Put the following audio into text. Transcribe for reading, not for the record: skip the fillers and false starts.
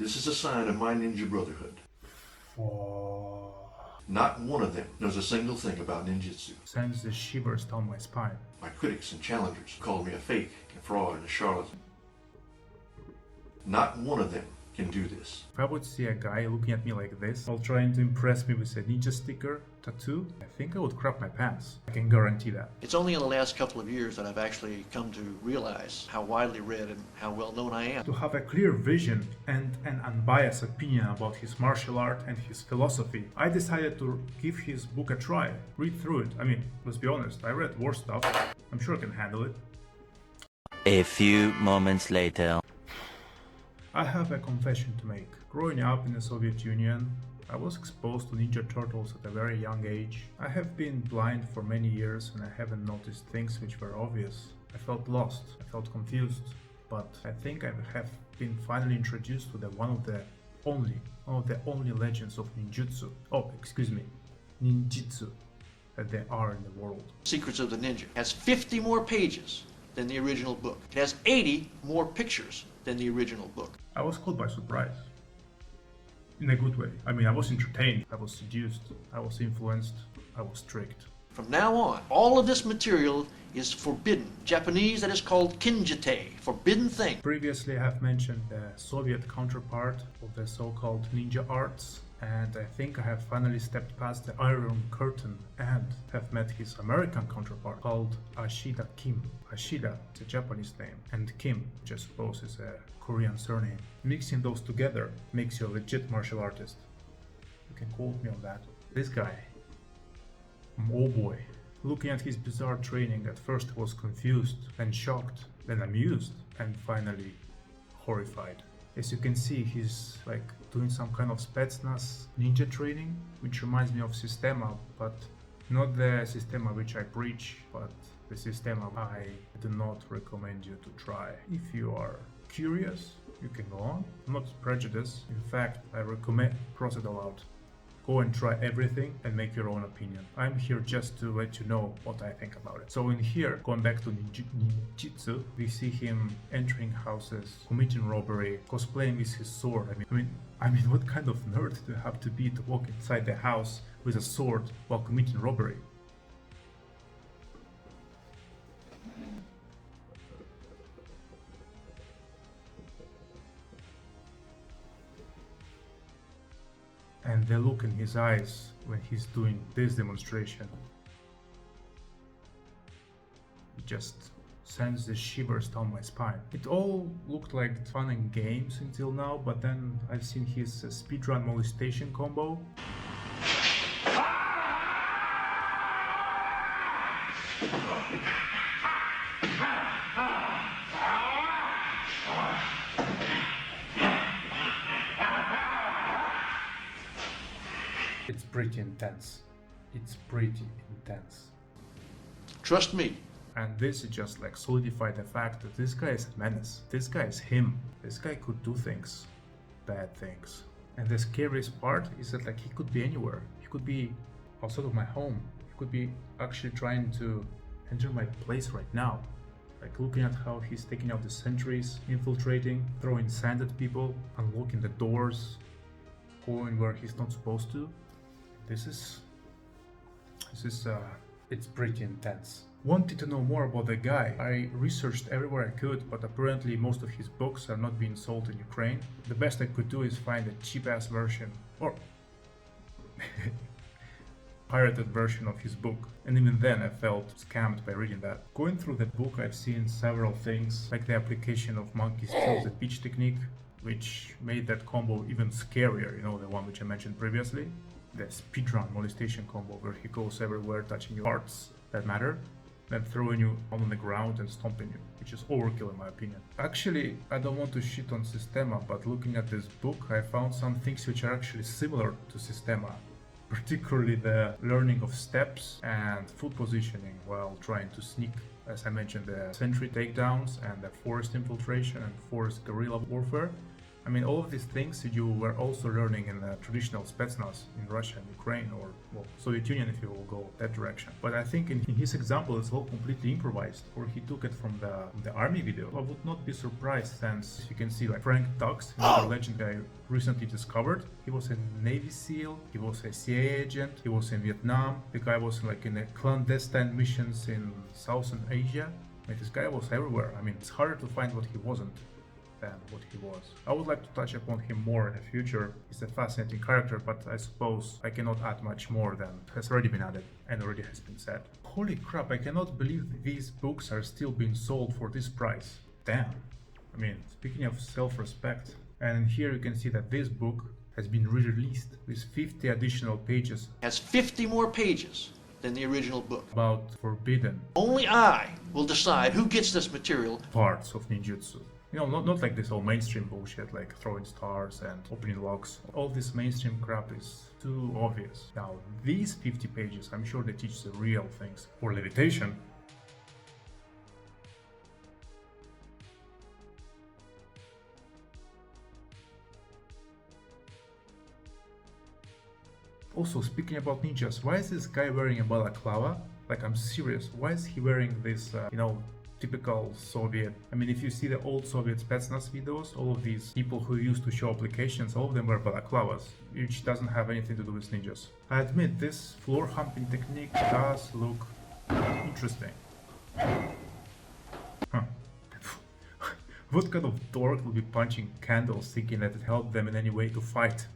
This is a sign of my ninja brotherhood. Oh. Not one of them knows a single thing about ninjutsu. Sends the shivers down my spine. My critics and challengers called me a fake, a fraud, and a charlatan. Not one of them can do this. If I would see a guy looking at me like this while trying to impress me with a ninja sticker tattoo, I think I would crap my pants. I can guarantee that. It's only in the last couple of years that I've actually come to realize how widely read and how well known I am. To have a clear vision and an unbiased opinion about his martial art and his philosophy, I decided to give his book a try, read through it. I mean, let's be honest, I read worse stuff. I'm sure I can handle it. A few moments later. I have a confession to make. Growing up in the Soviet Union, I was exposed to Ninja Turtles at a very young age. I have been blind for many years and I haven't noticed things which were obvious. I felt lost, I felt confused, but I think I have been finally introduced to one of the only legends of ninjutsu. Oh, excuse me, ninjitsu that there are in the world. Secrets of the Ninja has 50 more pages than the original book. It has 80 more pictures than the original book. I was caught by surprise. In a good way. I mean, I was entertained, I was seduced, I was influenced, I was tricked. From now on, all of this material is forbidden. Japanese, that is called kinjite, forbidden thing. Previously, I have mentioned the Soviet counterpart of the so-called ninja arts, and I think I have finally stepped past the Iron Curtain and have met his American counterpart called Ashida Kim. Ashida is a Japanese name, and Kim, which I suppose is a Korean surname. Mixing those together makes you a legit martial artist. You can quote me on that. This guy, oh boy. Looking at his bizarre training, at first I was confused, then shocked, then amused, and finally horrified. As you can see, he's like doing some kind of Spetsnaz ninja training, which reminds me of Systema, but not the Systema which I preach, but the Systema I do not recommend you to try. If you are curious, you can go on. I'm not prejudiced. In fact, I recommend cross it all out. Go and try everything and make your own opinion. I'm here just to let you know what I think about it. So in here, going back to ninjitsu, we see him entering houses, committing robbery, cosplaying with his sword. I mean, what kind of nerd do you have to be to walk inside the house with a sword while committing robbery? And the look in his eyes when he's doing this demonstration, it just sends the shivers down my spine. It all looked like fun and games until now, but then I've seen his speedrun molestation combo. It's pretty intense. It's pretty intense. Trust me. And this is just like solidify the fact that this guy is a menace. This guy is him. This guy could do things. Bad things. And the scariest part is that like he could be anywhere. He could be outside of my home. He could be actually trying to enter my place right now. Like looking at how he's taking out the sentries, infiltrating, throwing sand at people, unlocking the doors, going where he's not supposed to. It's pretty intense. Wanted to know more about the guy. I researched everywhere I could, but apparently most of his books are not being sold in Ukraine. The best I could do is find a cheap-ass version, or pirated version of his book. And even then I felt scammed by reading that. Going through the book, I've seen several things, like the application of monkey's tail, the pitch technique, which made that combo even scarier, you know, the one which I mentioned previously. The speedrun molestation combo, where he goes everywhere touching your parts that matter, then throwing you on the ground and stomping you, which is overkill in my opinion. Actually, I don't want to shit on Systema, but looking at this book, I found some things which are actually similar to Systema, particularly the learning of steps and foot positioning while trying to sneak. As I mentioned, the sentry takedowns and the forest infiltration and forest guerrilla warfare. I mean, all of these things you were also learning in traditional Spetsnaz in Russia and Ukraine, or well, Soviet Union if you will go that direction. But I think in his example, it's all completely improvised, or he took it from the army video. I would not be surprised, since you can see like Frank Dux, another legend I recently discovered. He was a Navy SEAL, he was a CIA agent, he was in Vietnam. The guy was like in a clandestine missions in Southern Asia. Like, this guy was everywhere. I mean, it's harder to find what he wasn't than what he was. I would like to touch upon him more in the future. He's a fascinating character, but I suppose I cannot add much more than has already been added and already has been said. Holy crap, I cannot believe these books are still being sold for this price. Damn. I mean, speaking of self-respect, and here you can see that this book has been re-released with 50 additional pages. Has 50 more pages than the original book. About forbidden Only I will decide who gets this material. parts of ninjutsu. You know, not like this all mainstream bullshit like throwing stars and opening locks. All this mainstream crap is too obvious. Now, these 50 pages, I'm sure they teach the real things. For levitation, also, speaking about ninjas, why is this guy wearing a balaclava? Like, I'm serious. Why is he wearing this, typical Soviet? I mean, if you see the old Soviet Spetsnaz videos, all of these people who used to show applications, all of them wear balaclavas, which doesn't have anything to do with ninjas. I admit, this floor humping technique does look interesting. Huh. What kind of dork will be punching candles thinking that it helped them in any way to fight?